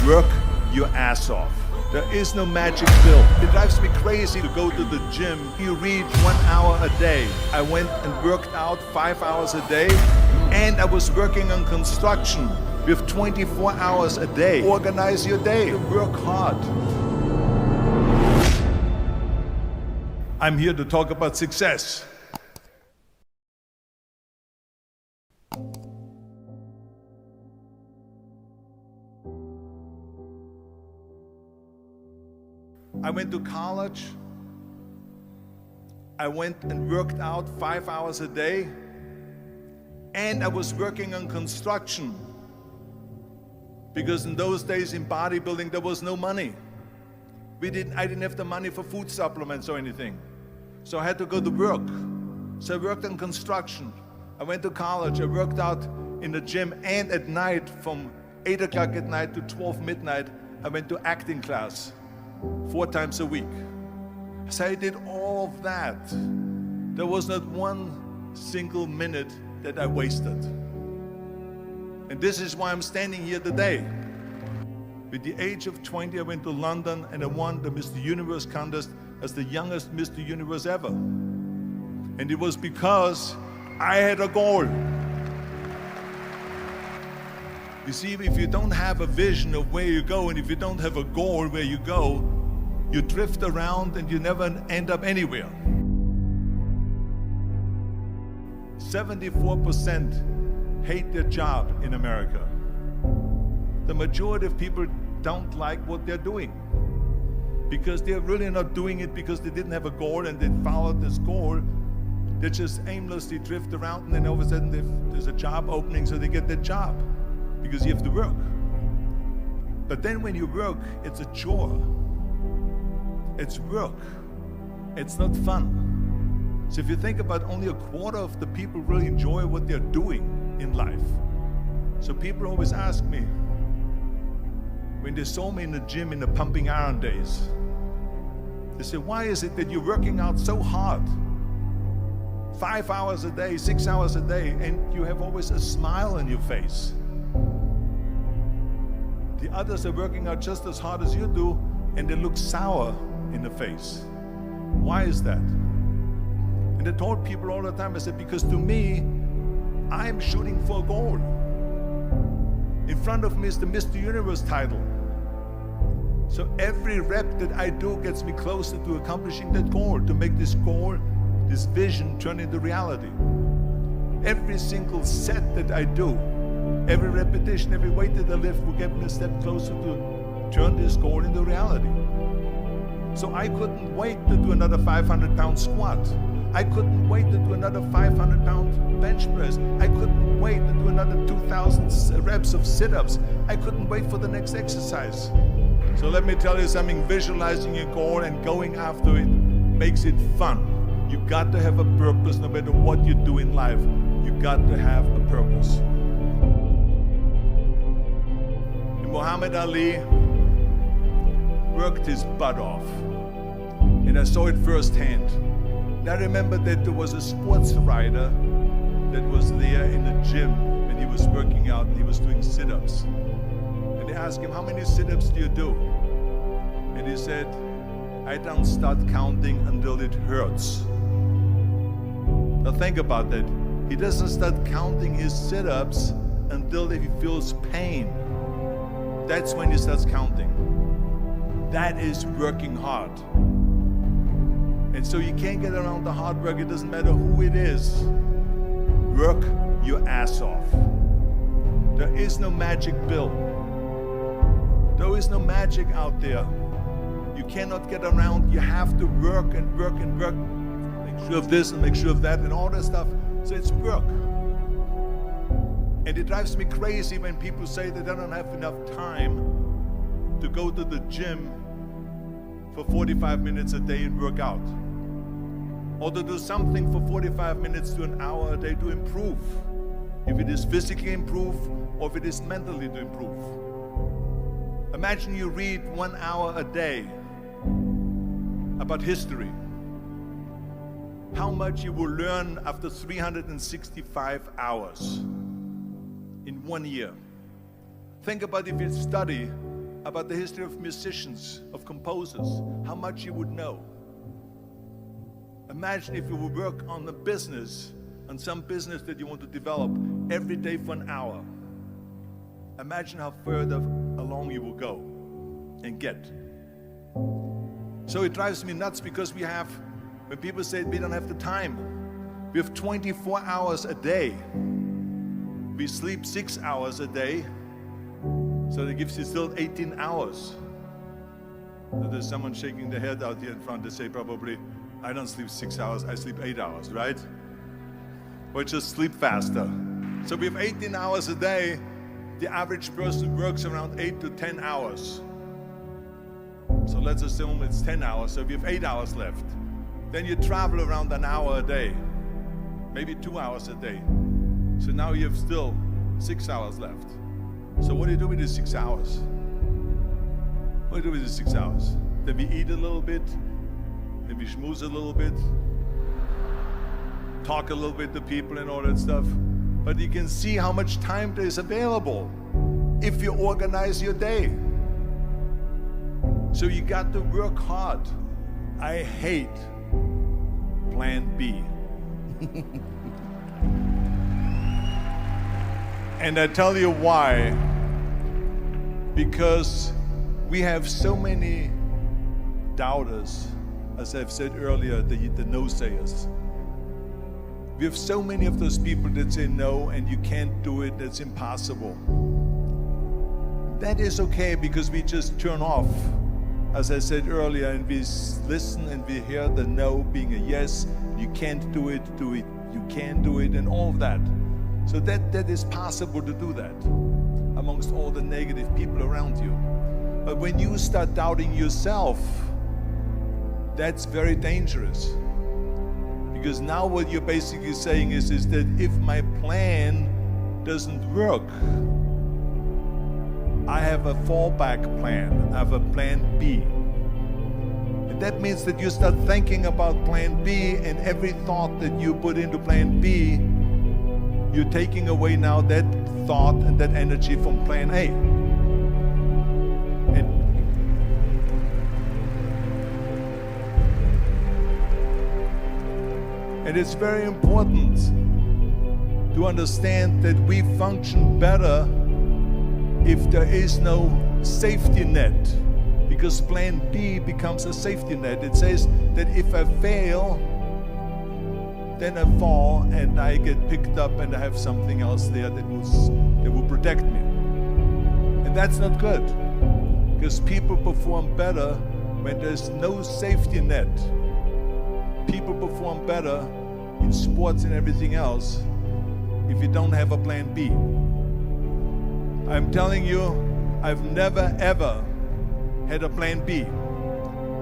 Work your ass off. There is no magic pill. It drives me crazy to go to the gym. You read 1 hour a day. I went and worked out 5 hours a day, and I was working on construction with 24 hours a day. Organize your day. Work hard. I'm here to talk about success. I went to college. I went and worked out 5 hours a day, and I was working on construction because in those days in bodybuilding there was no money. I didn't have the money for food supplements or anything, so I had to go to work. So I worked on construction. I went to college. I worked out in the gym, and at night from 8 o'clock at night to 12 midnight I went to acting class 4 times a week. So I did all of that. There was not one single minute that I wasted. And this is why I'm standing here today. At the age of 20, I went to London and I won the Mr. Universe contest as the youngest Mr. Universe ever. And it was because I had a goal. You see, if you don't have a vision of where you go, and if you don't have a goal where you go, you drift around and you never end up anywhere. 74% hate their job in America. The majority of people don't like what they're doing because they're really not doing it because they didn't have a goal and they followed this goal. They just aimlessly drift around, and then all of a sudden there's a job opening, so they get that job because you have to work. But then when you work, it's a chore. It's work. It's not fun. So if you think about, only a quarter of the people really enjoy what they're doing in life. So people always ask me, when they saw me in the gym in the pumping iron days, they say, why is it that you're working out so hard? 5 hours a day, 6 hours a day, and you have always a smile on your face. The others are working out just as hard as you do, and they look sour in the face. Why is that? And I told people all the time, I said, because to me, I'm shooting for a goal. In front of me is the Mr. Universe title. So every rep that I do gets me closer to accomplishing that goal, to make this goal, this vision turn into reality. Every single set that I do, every repetition, every weight that I lift will get me a step closer to turn this goal into reality. So I couldn't wait to do another 500-pound squat. I couldn't wait to do another 500-pound bench press. I couldn't wait to do another 2,000 reps of sit-ups. I couldn't wait for the next exercise. So let me tell you something, visualizing your goal and going after it makes it fun. You got to have a purpose no matter what you do in life. You got to have a purpose. Muhammad Ali worked his butt off, and I saw it firsthand. And I remember that there was a sports writer that was there in the gym when he was working out and he was doing sit-ups. And they asked him, how many sit-ups do you do? And he said, I don't start counting until it hurts. Now think about that. He doesn't start counting his sit-ups until he feels pain. That's when he starts counting. That is working hard. And so you can't get around the hard work. It doesn't matter who it is. Work your ass off. There is no magic pill. There is no magic out there. You cannot get around. You have to work and work and work. Make sure of this and make sure of that and all that stuff. So it's work. And it drives me crazy when people say that they don't have enough time to go to the gym for 45 minutes a day and work out. Or to do something for 45 minutes to an hour a day to improve. If it is physically improve or if it is mentally to improve. Imagine you read 1 hour a day about history. How much you will learn after 365 hours in 1 year. Think about if you study about the history of musicians, of composers, how much you would know. Imagine if you would work on a business, on some business that you want to develop every day for an hour. Imagine how further along you will go and get. So it drives me nuts because when people say we don't have the time, we have 24 hours a day. We sleep 6 hours a day, so that gives you still 18 hours. So there's someone shaking their head out here in front. They say probably, I don't sleep 6 hours, I sleep 8 hours, right? Or just sleep faster. So we have 18 hours a day. The average person works around 8 to 10 hours. So let's assume it's 10 hours, so we have 8 hours left. Then you travel around an hour a day, maybe 2 hours a day. So now you have still 6 hours left. So what do you do with these 6 hours? What do you do with these 6 hours? Then we eat a little bit, then we schmooze a little bit, talk a little bit to people and all that stuff. But you can see how much time there is available if you organize your day. So you got to work hard. I hate plan B. And I tell you why. Because we have so many doubters, as I've said earlier, the no-sayers. We have so many of those people that say no and you can't do it, that's impossible. That is okay because we just turn off, as I said earlier, and we listen and we hear the no being a yes. You can't do it, you can do it, and all of that. So that is possible to do that amongst all the negative people around you. But when you start doubting yourself, that's very dangerous. Because now what you're basically saying is that if my plan doesn't work, I have a fallback plan, I have a plan B. And that means that you start thinking about plan B, and every thought that you put into plan B, you're taking away now that thought and that energy from plan A. And it's very important to understand that we function better if there is no safety net, because plan B becomes a safety net. It says that if I fail, then I fall and I get picked up and I have something else there that will protect me. And that's not good, because people perform better when there's no safety net. People perform better in sports and everything else if you don't have a plan B. I'm telling you, I've never ever had a plan B.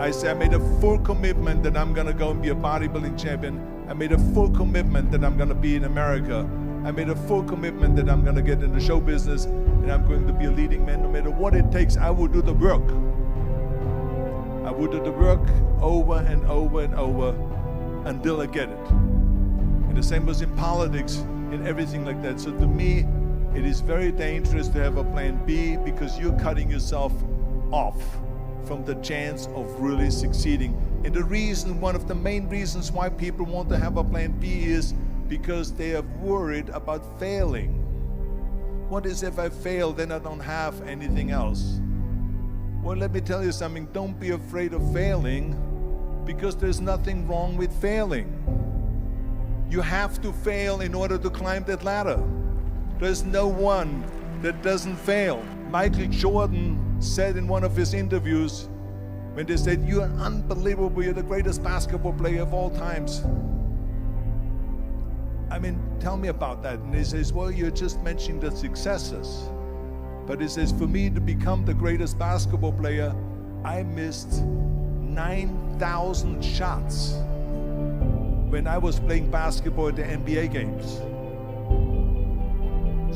I made a full commitment that I'm gonna go and be a bodybuilding champion. I made a full commitment that I'm gonna be in America. I made a full commitment that I'm gonna get in the show business and I'm going to be a leading man. No matter what it takes, I will do the work. I will do the work over and over and over until I get it. And the same was in politics, in everything like that. So to me, it is very dangerous to have a plan B, because you're cutting yourself off from the chance of really succeeding. And the reason, one of the main reasons why people want to have a plan B is because they are worried about failing. What is if I fail, then I don't have anything else? Well, let me tell you something, don't be afraid of failing, because there's nothing wrong with failing. You have to fail in order to climb that ladder. There's no one that doesn't fail. Michael Jordan said in one of his interviews, when they said, "You're unbelievable, you're the greatest basketball player of all times." I mean, tell me about that. And he says, well, you're just mentioning the successes. But he says, for me to become the greatest basketball player, I missed 9,000 shots when I was playing basketball at the NBA games.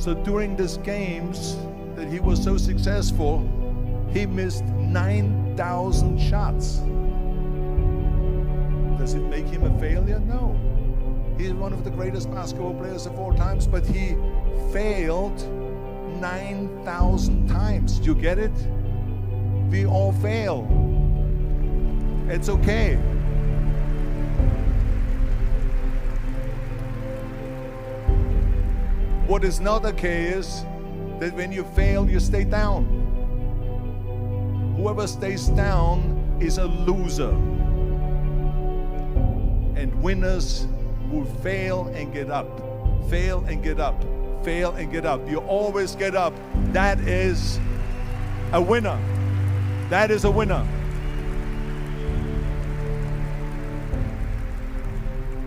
So during these games that he was so successful, he missed 9,000 shots. Does it make him a failure? No. He's one of the greatest basketball players of all times, but he failed 9,000 times. Do you get it? We all fail. It's okay. What is not okay is that when you fail, you stay down. Whoever stays down is a loser. And winners will fail and get up. Fail and get up. Fail and get up. You always get up. That is a winner. That is a winner.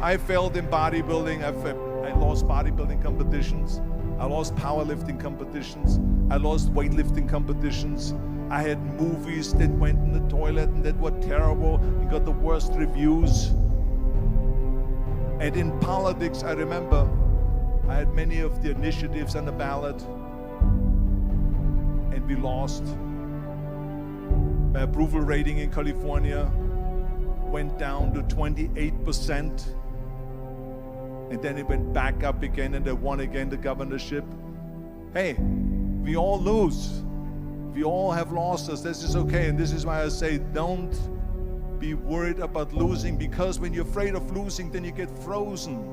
I failed in bodybuilding. I lost bodybuilding competitions. I lost powerlifting competitions. I lost weightlifting competitions. I had movies that went in the toilet and that were terrible and got the worst reviews. And in politics, I remember I had many of the initiatives on the ballot, and we lost. My approval rating in California went down to 28%, and then it went back up again, and I won again the governorship. Hey, we all lose. We all have losses. This is okay, and this is why I say don't be worried about losing, because when you're afraid of losing, then you get frozen.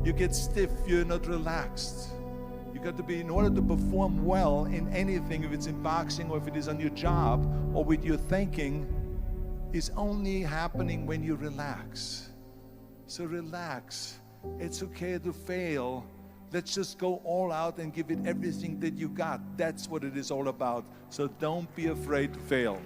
You get stiff, you're not relaxed. You got to be, in order to perform well in anything, if it's in boxing or if it is on your job or with your thinking, is only happening when you relax. So relax. It's okay to fail. Let's just go all out and give it everything that you got. That's what it is all about. So don't be afraid to fail.